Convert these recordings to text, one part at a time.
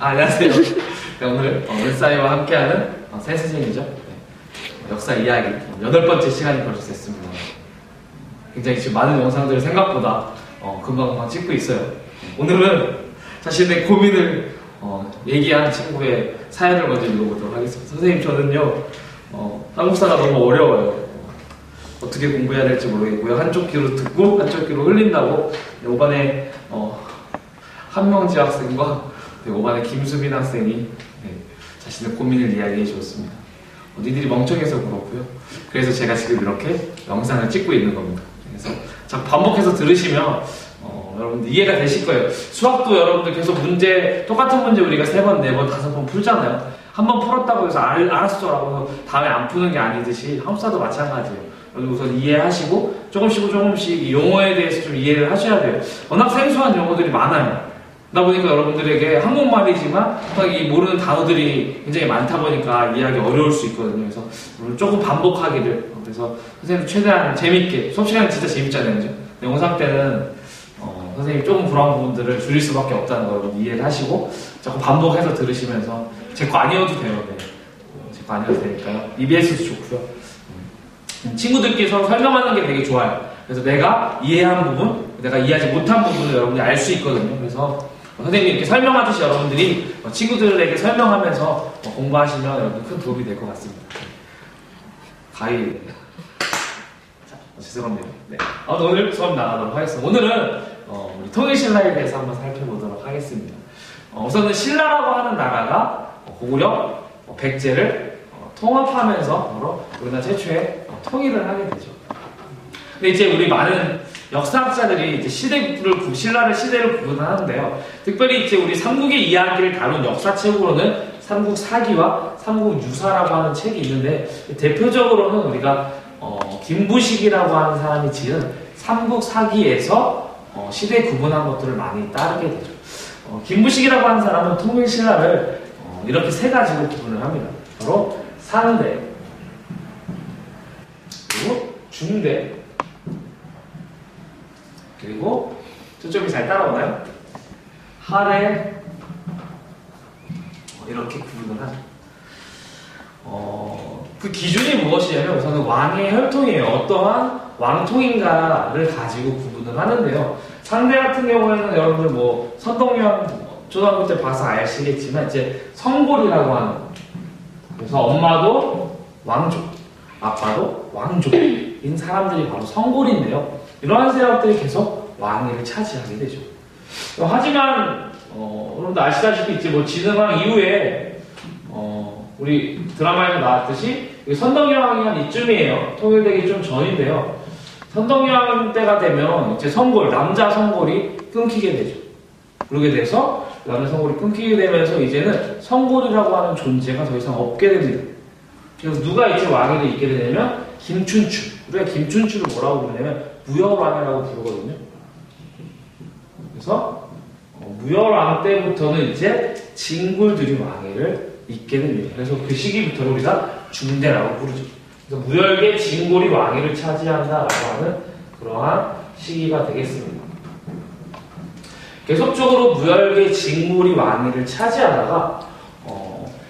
안녕하세요. 네, 오늘 은사이와 함께하는 새 스승이죠. 네, 역사 이야기 8번째 시간이 벌써 됐습니다. 굉장히 지금 많은 영상들을 생각보다 금방 찍고 있어요. 오늘은 자신의 고민을 얘기한 친구의 사연을 먼저 읽어보도록 하겠습니다. 선생님, 저는요 한국사가 너무 어려워요. 어떻게 공부해야 될지 모르겠고요. 한쪽 귀로 듣고 한쪽 귀로 흘린다고 5반에 한명지 학생과 5반에 김수빈 학생이 자신의 고민을 이야기해 주었습니다. 니들이 멍청해서 그렇고요. 그래서 제가 지금 이렇게 영상을 찍고 있는 겁니다. 그래서 자꾸 반복해서 들으시면 여러분들 이해가 되실 거예요. 수학도 여러분들 계속 문제, 똑같은 문제 우리가 3번, 4번, 5번 풀잖아요. 한 번 풀었다고 해서 알았어라고 해서 다음에 안 푸는 게 아니듯이 한국사도 마찬가지예요. 우선 이해하시고 조금씩 이 용어에 대해서 좀 이해를 하셔야 돼요. 워낙 생소한 용어들이 많아요. 그러다 보니까 여러분들에게 한국말이지만 이 모르는 단어들이 굉장히 많다 보니까 이해하기 어려울 수 있거든요. 그래서 조금 반복하기를, 그래서 선생님 최대한 재밌게, 수업 시간은 진짜 재밌잖아요, 그죠? 영상 때는 선생님이 조금 불안한 부분들을 줄일 수밖에 없다는 걸 이해를 하시고 자꾸 반복해서 들으시면서 제 거 아니어도 돼요. 네. 제 거 아니어도 되니까요. EBS도 좋고요. 친구들끼리 서로 설명하는 게 되게 좋아요. 그래서 내가 이해한 부분, 내가 이해하지 못한 부분을 여러분들이 알 수 있거든요. 그래서 선생님이 이렇게 설명하듯이 여러분들이 친구들에게 설명하면서 공부하시면 여러분 큰 도움이 될 것 같습니다. 자, 죄송합니다. 네. 오늘 수업 나가도록 하겠습니다. 오늘은 우리 통일신라에 대해서 한번 살펴보도록 하겠습니다. 우선은 신라라고 하는 나라가 고구려, 백제를 통합하면서 우리나라 최초의 통일을 하게 되죠. 근데 이제 우리 많은 역사학자들이 이제 신라를 시대를 구분하는데요. 특별히 이제 우리 삼국의 이야기를 다룬 역사책으로는 삼국사기와 삼국유사라고 하는 책이 있는데, 대표적으로는 우리가 김부식이라고 하는 사람이 지은 삼국사기에서 시대 구분한 것들을 많이 따르게 되죠. 김부식이라고 하는 사람은 통일신라를 이렇게 3가지로 구분을 합니다. 바로 상대, 그리고 중대, 그리고 초점이 잘 따라오나요? 하대, 이렇게 구분을 하죠. 그 기준이 무엇이냐면 우선은 왕의 혈통이에요. 어떠한 왕통인가를 가지고 구분을 하는데요. 상대 같은 경우에는 여러분들 선동여왕 초등학교 때 봐서 아시겠지만 이제 성골이라고 하는, 그래서 엄마도 왕족, 아빠도 왕족인 사람들이 바로 성골인데요. 이러한 세력들이 계속 왕위를 차지하게 되죠. 하지만 여러분들 아시다시피 이제 진흥왕 이후에 우리 드라마에서 나왔듯이 선덕여왕이 한 이쯤이에요. 통일되기 좀 전인데요. 선덕여왕 때가 되면 이제 성골, 남자 성골이 끊기게 되죠. 그러게 돼서 남자 성골이 끊기게 되면서 이제는 성골이라고 하는 존재가 더 이상 없게 됩니다. 그래서 누가 이제 왕위를 잇게 되냐면 김춘추. 우리가 김춘추를 뭐라고 부르냐면 무열왕이라고 부르거든요. 그래서 무열왕 때부터는 이제 진골들이 왕위를 잇게 됩니다. 그래서 그 시기부터는 우리가 중대라고 부르죠. 그래서 무열계 진골이 왕위를 차지한다라고 하는 그러한 시기가 되겠습니다. 계속적으로 무열계 진골이 왕위를 차지하다가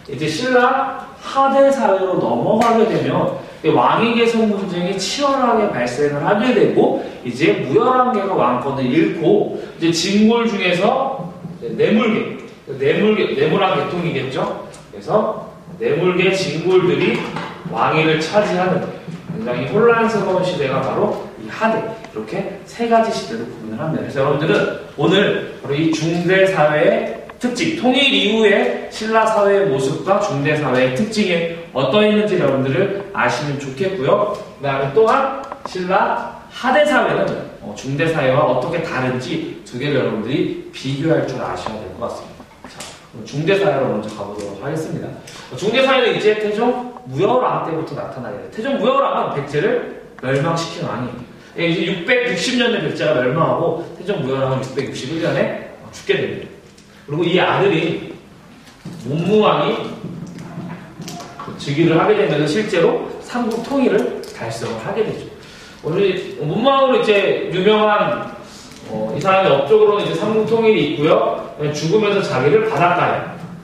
이제 신라 하대 사회로 넘어가게 되면 왕위 개선 분쟁이 치열하게 발생을 하게 되고, 이제 무열왕계가 왕권을 잃고 이제 진골 중에서 내물왕 계통이겠죠. 그래서 내물계 진골들이 왕위를 차지하는 굉장히 혼란스러운 시대가 바로 이 하대, 이렇게 3가지 시대를 구분을 합니다. 그래서 여러분들은 오늘 바로 이 중대사회의 특징, 통일 이후의 신라 사회의 모습과 중대사회의 특징이 어떠 있는지 여러분들을 아시면 좋겠고요. 그 다음에 또한 신라 하대사회는 중대사회와 어떻게 다른지 2개를 여러분들이 비교할 줄 아셔야 될 것 같습니다. 자, 중대사회로 먼저 가보도록 하겠습니다. 중대사회는 이제 태종 무열왕 때부터 나타나게 돼요. 태종 무열왕은 백제를 멸망시킨 왕이에요. 이제 660년에 백제가 멸망하고 태종 무열왕은 661년에 죽게 됩니다. 그리고 이 아들이 문무왕이 즉위를 하게 되면 실제로 삼국 통일을 달성을 하게 되죠. 우리 문무왕으로 이제 유명한 이 사람의 업적으로는 이제 삼국 통일이 있고요. 죽으면서 자기를 바닷가에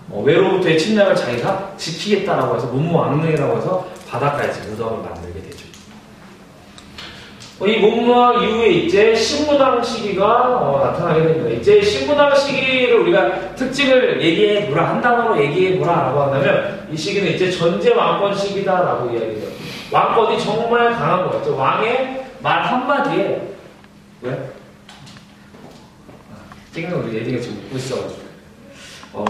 외로부터의 침략을 자기가 지키겠다라고 해서 문무왕릉이라고 해서 바닷가에 무덤을 만들게 되죠. 이 문무왕 이후에 이제 신무당 시기가 나타나게 됩니다. 이제 신무당 시기를 우리가 특징을 얘기해보라, 한 단어로 얘기해보라라고 한다면 이 시기는 이제 전제 왕권 시기다라고 이야기해요. 왕권이 정말 강한 거였죠. 왕의 말 한마디에 왜? 찍는 우리 예디가 지금 웃고 있어가지고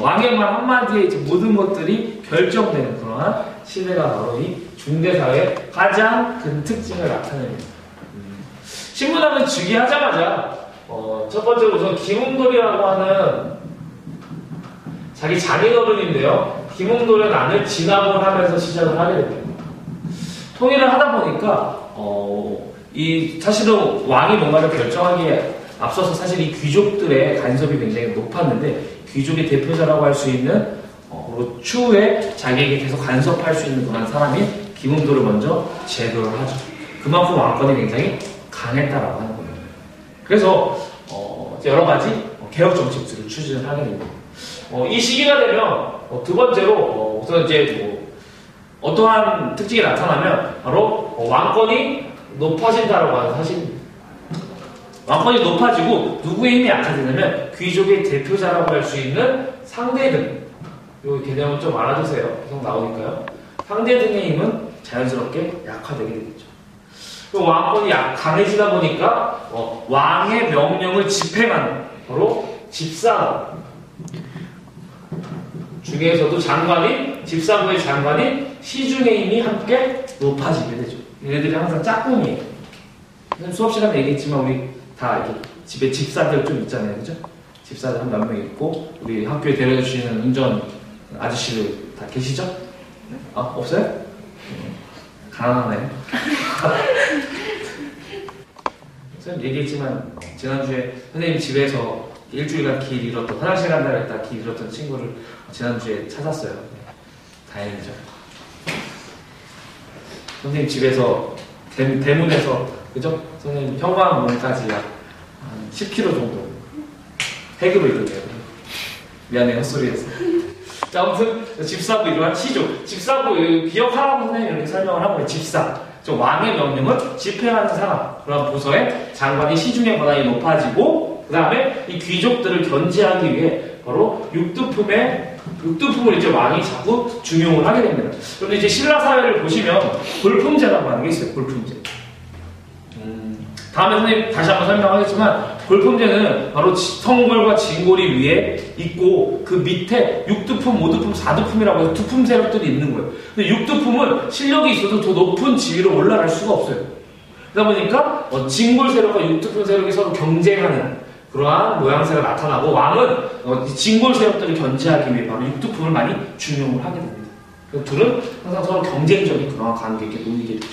왕의 말 한마디에 이제 모든 것들이 결정되는 그러한 시대가 바로 이 중대사회의 가장 큰 특징을 나타냅니다. 신문학을 즉위하자마자 첫 번째로 우선 김웅돌이라고 하는 자기 장인어른인데요. 김웅돌의 난을 진압을 하면서 시작을 하게 됩니다. 통일을 하다 보니까 사실은 왕이 뭔가를 결정하기에 앞서서 사실 이 귀족들의 간섭이 굉장히 높았는데 귀족의 대표자라고 할 수 있는 추후에 자기에게 계속 간섭할 수 있는 그런 사람이 김웅돌을 먼저 제거를 하죠. 그만큼 왕권이 굉장히 강했다라고 하는 겁니다. 그래서 여러 가지 개혁 정책들을 추진을 하게 됩니다. 이 시기가 되면 두 번째로 우선 이제 어떠한 특징이 나타나면 바로 왕권이 높아진다라고 하는 사실입니다. 왕권이 높아지고 누구의 힘이 약화되냐면 귀족의 대표자라고 할 수 있는 상대등, 이 개념을 좀 알아두세요. 계속 나오니까요. 상대등의 힘은 자연스럽게 약화되게 되겠죠. 왕권이 강해지다 보니까 왕의 명령을 집행하는 바로 집사 중에서도 장관인 집사부의 장관인 시중의 힘이 함께 높아지게 되죠. 얘네들이 항상 짝꿍이에요. 수업 시간에 얘기했지만 우리 다 이렇게 집에 집사들 좀 있잖아요, 그죠? 집사들 한 몇 명 있고 우리 학교에 데려다 주시는 운전 아저씨들 다 계시죠? 없어요? 가난하네. 선생님 얘기했지만 지난주에 선생님 집에서 일주일간 길 잃었던 화장실 간다고 했다 길 잃었던 친구를 지난주에 찾았어요. 다행이죠. 선생님 집에서 대문에서 그죠? 선생님 현관문까지 약 10km 정도 획으로 이동해요. 미안해요, 헛소리해서. 자, 아무튼 집사부 이러한 시조, 집사부 기억하라고 선생님이 이렇게 설명을 하고 집사, 왕의 명령을 집행하는 사람, 그런 부서의 장관이 시중의 권한이 높아지고 그 다음에 이 귀족들을 견제하기 위해 바로 육두품을 이제 왕이 자꾸 중용을 하게 됩니다. 그런데 이제 신라 사회를 보시면 골품제라고 하는 게 있어요. 골품제. 다음에 선생님 다시 한번 설명하겠지만 골품제는 바로 성골과 진골이 위에 있고 그 밑에 육두품, 오두품, 사두품이라고 해서 두품 세력들이 있는 거예요. 근데 육두품은 실력이 있어도 더 높은 지위로 올라갈 수가 없어요. 그러다 보니까 진골 세력과 육두품 세력이 서로 경쟁하는 그러한 모양새가 나타나고 왕은 진골 세력들을 견제하기 위해 바로 육두품을 많이 중용을 하게 됩니다. 둘은 항상 서로 경쟁적인 그러한 관계에 놓이게 되죠.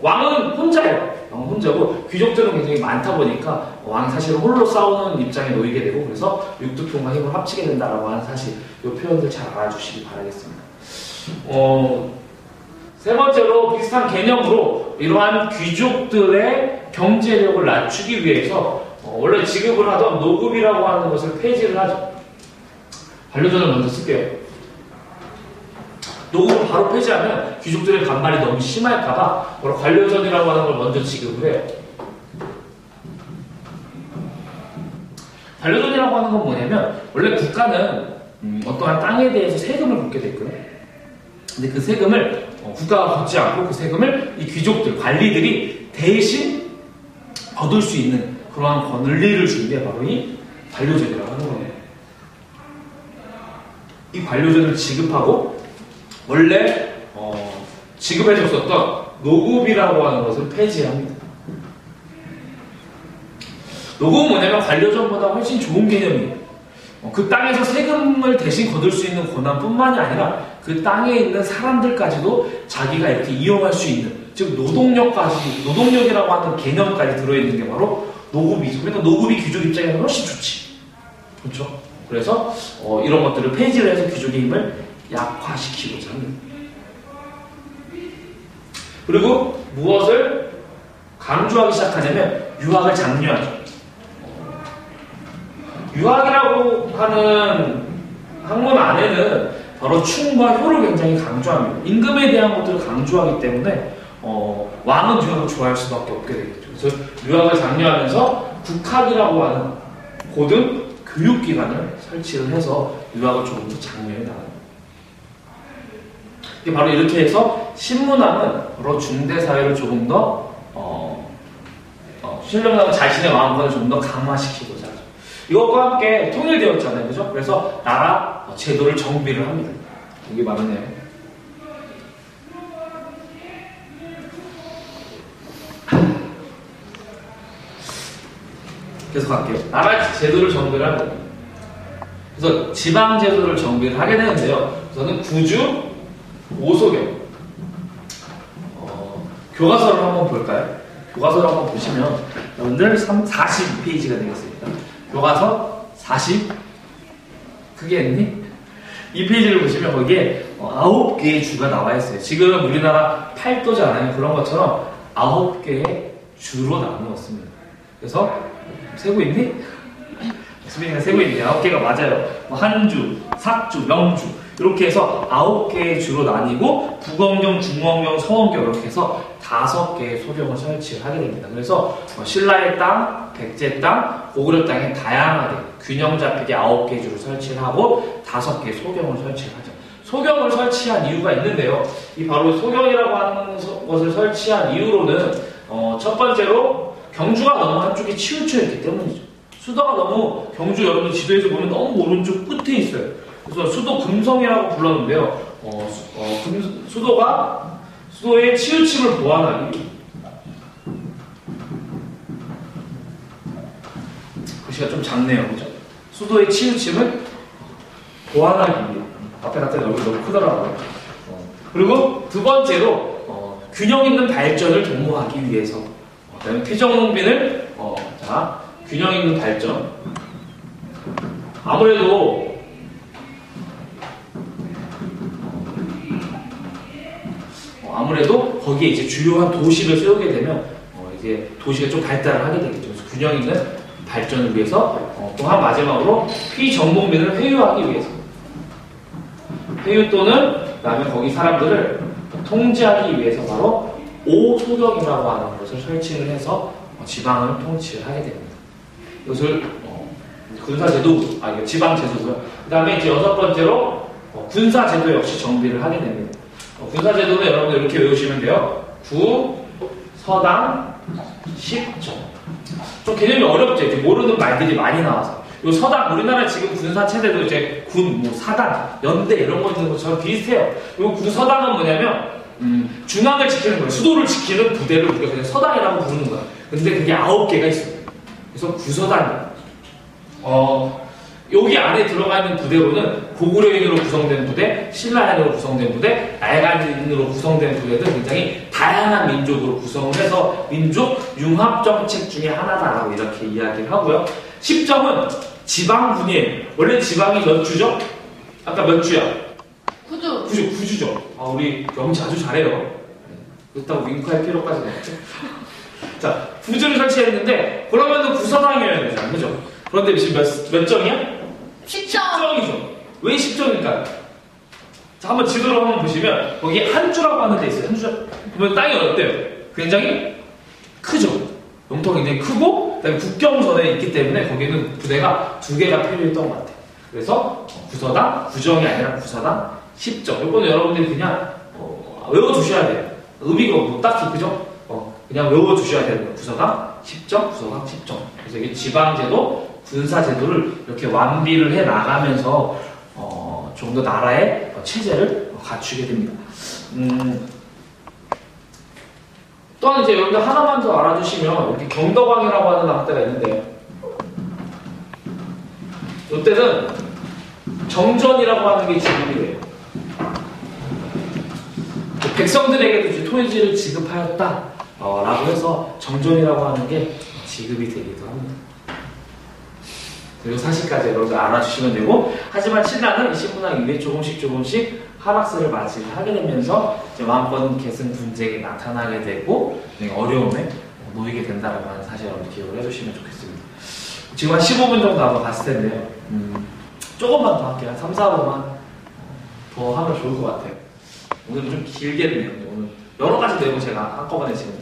왕은 혼자예요. 왕은 혼자고 귀족들은 굉장히 많다 보니까 왕이 사실 홀로 싸우는 입장에 놓이게 되고 그래서 육두품과 힘을 합치게 된다라고 하는 사실 이 표현들 잘 알아주시기 바라겠습니다. 세 번째로 비슷한 개념으로 이러한 귀족들의 경제력을 낮추기 위해서 원래 지급을 하던 노급이라고 하는 것을 폐지를 하죠. 반려전을 먼저 쓸게요. 노급을 바로 폐지하면 귀족들의 반발이 너무 심할까봐 관료전이라고 하는 걸 먼저 지급을 해요. 관료전이라고 하는 건 뭐냐면 원래 국가는 어떠한 땅에 대해서 세금을 걷게 됐거든요. 근데 그 세금을 국가가 걷지 않고 그 세금을 이 귀족들, 관리들이 대신 거둘 수 있는 그러한 권리를 준 게 바로 이 관료전이라고 하는 겁니다. 이 관료전을 지급하고 원래 지급해줬었던 노급이라고 하는 것을 폐지합니다. 노급은 뭐냐면 관료전보다 훨씬 좋은 개념이에요. 그 땅에서 세금을 대신 거둘 수 있는 권한뿐만이 아니라 그 땅에 있는 사람들까지도 자기가 이렇게 이용할 수 있는, 즉 노동력이라고 하는 개념까지 들어있는 게 바로 노급이죠. 그러니까 노급이 귀족 입장에서 훨씬 좋지. 그렇죠? 그래서 이런 것들을 폐지를 해서 귀족의 힘을 약화시키고자 합니다. 그리고 무엇을 강조하기 시작하냐면 유학을 장려하죠. 유학이라고 하는 학문 안에는 바로 충과 효를 굉장히 강조합니다. 임금에 대한 것들을 강조하기 때문에 왕은 유학을 좋아할 수밖에 없게 되겠죠. 그래서 유학을 장려하면서 국학이라고 하는 고등 교육기관을 설치를 해서 유학을 조금 더 장려해 나갑니다. 바로 이렇게 해서 신문왕은 바로 중대사회를 조금 더 신령나는 자신의 마음관을 좀 더 강화시키고자 하죠. 이것과 함께 통일되었잖아요. 그죠? 그래서 나라 제도를 정비를 합니다. 이게 말하네요. 계속 갈게요. 나라 제도를 정비를 합니다. 그래서 지방 제도를 정비를 하게 되는데요. 우선은 구주, 오소경. 교과서를 한번 볼까요? 교과서를 한번 보시면 여러분들 42페이지가 되겠습니다. 교과서 40 크게 했니? 이 페이지를 보시면 거기에 9개의 주가 나와 있어요. 지금 우리나라 8도잖아요. 그런 것처럼 9개의 주로 나누었습니다. 그래서 세고 있니? 수빈이가 세고 있네요. 9개가 맞아요. 한주, 삭주, 명주 이렇게 해서 9개의 주로 나뉘고 부검경, 중원경, 서원경 이렇게 해서 5개의 소경을 설치를 하게 됩니다. 그래서 신라의 땅, 백제 땅, 고구려 땅에 다양하게 균형 잡히게 9개의 주를 설치를 하고 5개의 소경을 설치를 하죠. 소경을 설치한 이유가 있는데요. 이 바로 소경이라고 하는 것을 설치한 이유로는 첫 번째로 경주가 너무 한쪽이 치우쳐 있기 때문이죠. 수도가 너무 경주 여러분들 지도에서 보면 너무 오른쪽 끝에 있어요. 그래서 수도 금성이라고 불렀는데요. 수도의 치우침을 보완하기 위해. 글씨가 좀 작네요. 그죠? 수도의 치우침을 보완하기 위해. 앞에 갔더니 얼굴이 너무 크더라고요. 그리고 두 번째로, 균형 있는 발전을 도모하기 위해서. 그다음에 퇴적농빈을, 균형 있는 발전. 아무래도 거기에 이제 주요한 도시를 세우게 되면 이제 도시가 좀 발달을 하게 되겠죠. 그래서 균형 있는 발전을 위해서 또한 마지막으로 피정복민을 회유하기 위해서 회유 또는 그다음에 거기 사람들을 통제하기 위해서 바로 오소경이라고 하는 것을 설치를 해서 지방을 통치를 하게 됩니다. 이것을 군사제도, 지방제도고요. 그 다음에 이제 6번째로 군사제도 역시 정비를 하게 됩니다. 군사제도는 여러분들 이렇게 외우시면 돼요. 구, 서당, 십정. 좀 개념이 어렵죠. 이렇게 모르는 말들이 많이 나와서. 이 서당, 우리나라 지금 군사체제도 이제 군, 사당, 연대 이런 거 있는 것처럼 비슷해요. 이 구서당은 뭐냐면, 중앙을 지키는 거예요. 수도를 지키는 부대를 우리가 그냥 서당이라고 부르는 거예요. 근데 그게 9개가 있어요. 그래서 구서당이에요. 여기 안에 들어가 있는 부대로는 고구려인으로 구성된 부대, 신라인으로 구성된 부대, 알간인으로 구성된 부대들 굉장히 다양한 민족으로 구성을 해서 민족 융합 정책 중에 하나다라고 이렇게 이야기를 하고요. 10정은 지방군이에요. 원래 지방이 몇 주죠? 아까 몇 주야? 9주. 9주죠. 우리 영지 아주 잘해요. 그렇다고 윙크할 필요까지는 없죠. 자, 9주를 설치했는데 그러면은 구서당이어야 되잖아요. 그죠? 그런데 지금 몇 정이야? 10정이죠. 왜 10정일까요? 자, 한번 지도를 한번 보시면 거기에 한 주라고 하는 데 있어요. 한 주. 보면 땅이 어때요? 굉장히 크죠. 영토가 굉장히 크고 그다음에 국경선에 있기 때문에 거기는 부대가 2개가 필요했던 것 같아요. 그래서 구서당, 9정이 아니라 구서당 10정. 이거는 여러분들이 그냥 외워두셔야 돼요. 의미가 뭐 딱히 그죠? 그냥 외워두셔야 되는 거예요. 구서당 10정, 구서당 10정. 그래서 이게 지방제도, 군사제도를 이렇게 완비를 해 나가면서 좀 더 나라의 체제를 갖추게 됩니다. 또한 이제 여러분들 하나만 더 알아두시면 여기 경덕왕이라고 하는 왕때가 있는데요. 이때는 정전이라고 하는 게 지급이 돼요. 백성들에게도 이제 토지를 지급하였다 라고 해서 정전이라고 하는 게 지급이 되기도 합니다. 그리고 사실까지 여러분들 알아주시면 되고, 하지만 신라는 이 신문왕 이후에 조금씩 하락세를 맞이하게 되면서 이제 왕권 계승 분쟁이 나타나게 되고 어려움에 놓이게 된다는 사실 여러분 기억을 해주시면 좋겠습니다. 지금 한 15분 정도 아마 봤을 텐데요. 조금만 더 할게요. 한 3, 4번만 더 하면 좋을 것 같아요. 오늘은 좀 길게 했네요. 오늘 여러 가지 내용 제가 한꺼번에 지금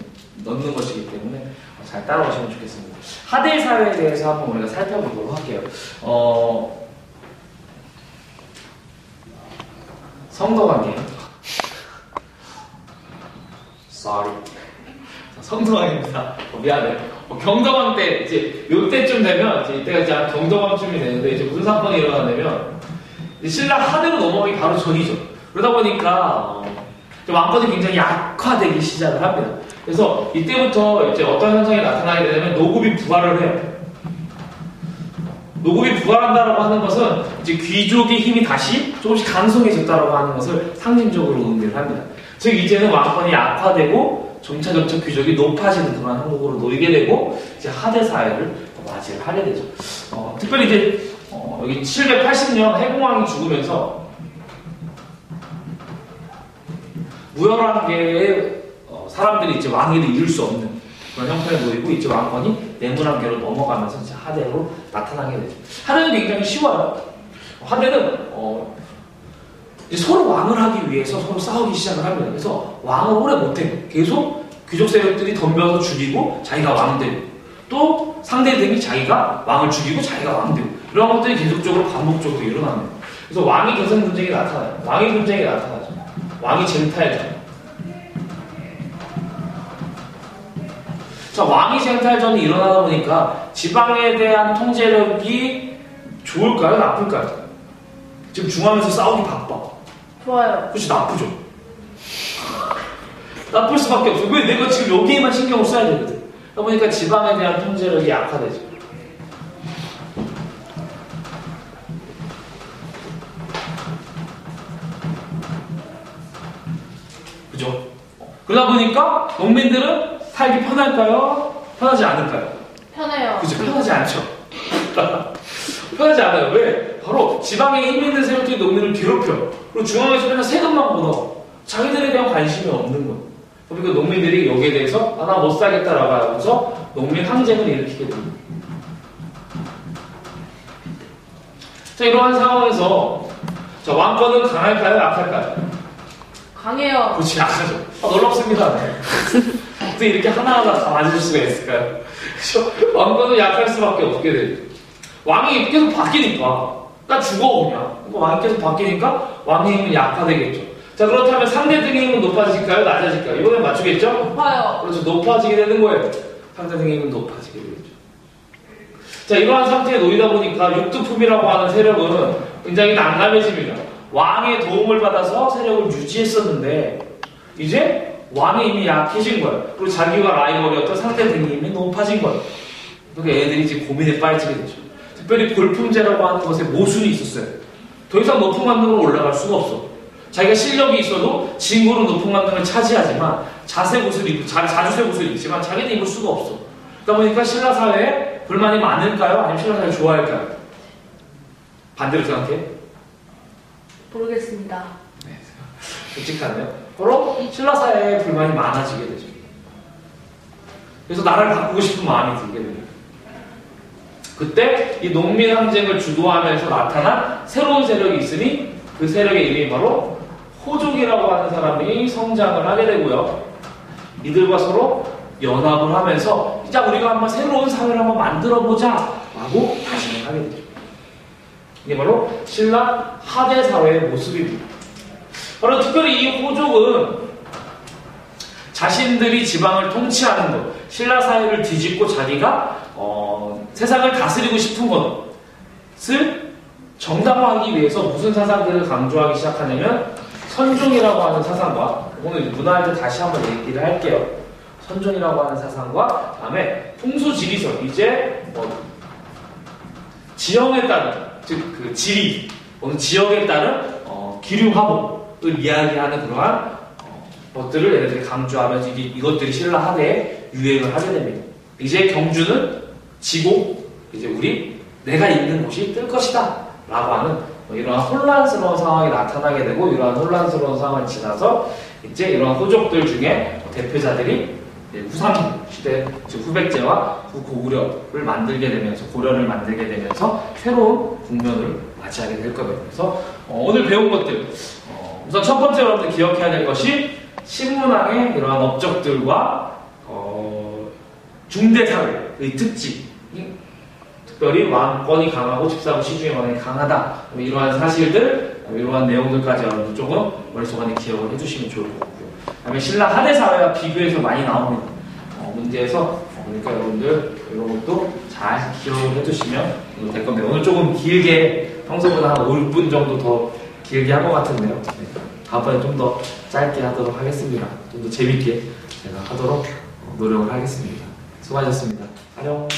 넣는 것이기 때문에 잘 따라오시면 좋겠습니다. 하대 사회에 대해서 한번 우리가 살펴보도록 할게요. 성도관계. Sorry. 성도관계입니다. 미안해요. 경도관 때, 이제, 요때쯤 되면, 이제 이때가 이제 한 경도관쯤이 되는데, 이제 무슨 사건이 일어나냐면, 신랑 하대로 넘어가기 바로 전이죠. 그러다 보니까, 왕권이 굉장히 약화되기 시작을 합니다. 그래서 이때부터 이제 어떤 현상이 나타나게 되냐면, 노급이 부활을 해요. 노급이 부활한다라고 하는 것은, 이제 귀족의 힘이 다시 조금씩 강성해졌다라고 하는 것을 상징적으로 의미를 합니다. 즉, 이제는 왕권이 약화되고, 점차점차 귀족이 높아지는 그런 한국으로 놓이게 되고 이제 하대 사회를 맞이를 하게 되죠. 특별히 이제 여기 780년 해공왕이 죽으면서 무열왕계의 사람들이 이제 왕위를 이룰 수 없는 그런 형편에 놓이고 이제 왕권이 내문왕계로 넘어가면서 이제 하대로 나타나게 되죠. 하대는 굉장히 쉬워요. 하대는 이제 서로 왕을 하기 위해서 서로 싸우기 시작을 합니다. 그래서 왕을 오래 못해요. 계속 귀족 세력들이 덤벼서 죽이고 자기가 왕 되고 또 상대 등이 자기가 왕을 죽이고 자기가 왕 되고 이런 것들이 계속적으로 반복적으로 일어납니다. 그래서 왕위 계승 분쟁이 나타나요. 왕위 분쟁이 나타나죠. 왕위 쟁탈전. 자, 왕위 쟁탈전이 일어나다 보니까 지방에 대한 통제력이 좋을까요? 나쁠까요? 지금 중앙에서 싸우기 바빠. 좋아요. 그렇지, 나쁘죠. 나쁠 수밖에 없어. 왜 내가 지금 여기에만 신경을 써야 되거든. 그러다 보니까 지방에 대한 통제력이 약화되죠. 그죠? 그러다 보니까 농민들은 살기 편할까요? 편하지 않을까요? 편해요. 그죠? 편하지 않죠. 편하지 않아요. 왜? 바로 지방에 힘 있는 세력들이 농민을 괴롭혀. 그리고 중앙에서 맨날 세금만 걷어. 자기들에 대한 관심이 없는 거예요. 그러니까 농민들이 여기에 대해서 나 못 살겠다라고 하면서 농민 항쟁을 일으키게 됩니다. 자, 이러한 상황에서 자, 왕권은 강할까요? 약할까요? 강해요. 그렇지, 약하죠. 놀랍습니다. 어떻게 이렇게 하나하나 다 맞을 수가 있을까요? 그렇죠? 왕권은 약할 수밖에 없게 되죠. 왕이 계속 바뀌니까 나 죽어 그냥. 왕이 계속 바뀌니까 왕의 힘은 약화되겠죠. 자, 그렇다면 상대 등의 힘은 높아질까요? 낮아질까요? 이번엔 맞추겠죠? 높아요. 그렇죠. 높아지게 되는 거예요. 상대 등의 힘은 높아지게 되겠죠. 자, 이러한 상태에 놓이다 보니까 육두품이라고 하는 세력은 굉장히 난감해집니다. 왕의 도움을 받아서 세력을 유지했었는데 이제 왕의 힘이 약해진 거예요. 그리고 자기와 라이벌이었던 상대 등의 힘이 높아진 거예요. 그러니까 애들이 이제 고민에 빠지게 되죠. 특별히 골품제라고 하는 것에 모순이 있었어요. 더 이상 높은 관등으로 올라갈 수가 없어. 자기가 실력이 있어도 진고로 높은 관등을 차지하지만 자주색 옷을 입지만 자기는 입을 수가 없어. 그러다 보니까 신라 사회에 불만이 많을까요? 아니면 신라 사회를 좋아할까요? 반대로 생각해? 모르겠습니다. 네, 솔직하네요. 바로 신라 사회에 불만이 많아지게 되죠. 그래서 나라를 바꾸고 싶은 마음이 들게 됩니다. 그때 이 농민 항쟁을 주도하면서 나타난 새로운 세력이 있으니 그 세력의 이름이 바로 호족이라고 하는 사람이 성장을 하게 되고요. 이들과 서로 연합을 하면서 자, 우리가 한번 새로운 사회를 한번 만들어보자 라고 다짐을 하게 되죠. 이게 바로 신라 하대 사회의 모습입니다. 바로 특별히 이 호족은 자신들이 지방을 통치하는 것, 신라 사회를 뒤집고 자기가 세상을 다스리고 싶은 것을 정당화하기 위해서 무슨 사상들을 강조하기 시작하냐면 선종이라고 하는 사상과 오늘 문화할 때 다시 한번 얘기를 할게요. 선종이라고 하는 사상과 그다음에 풍수지리설, 이제 지형에 따른 즉 그 지리 어느 지역에 따른 기류화복을 이야기하는 그러한 것들을 얘네들이 강조하면서 이것들이 신라 하대에 유행을 하게 됩니다. 이제 경주는 지고 이제 내가 있는 곳이 뜰 것이다 라고 하는 이러한 혼란스러운 상황이 나타나게 되고 이러한 혼란스러운 상황을 지나서 이제 이러한 호족들 중에 대표자들이 후삼 시대 즉 후백제와 후고구려를 만들게 되면서 고려를 만들게 되면서 새로운 국면을 맞이 같이 하게 될 거거든요. 그래서 오늘 배운 것들 우선 첫 번째 여러분들 기억해야 될 것이 신문왕의 이러한 업적들과 중대사회의 특징, 특별히 왕권이 강하고 집사고 시중의 왕이 강하다. 이러한 사실들, 이러한 내용들까지 여러분들 조금 머릿속 안에 기억을 해주시면 좋을 것 같고요. 그다음에 신라 하대 사회와 비교해서 많이 나옵니다. 문제에서 그러니까 여러분들 이런 것도 잘 기억을 해두시면 될 건데 오늘 조금 길게 평소보다 한 5분 정도 더 길게 한 것 같은데요. 네. 다음번에 좀 더 짧게 하도록 하겠습니다. 좀 더 재밌게 제가 하도록 노력을 하겠습니다. 수고하셨습니다. 안녕.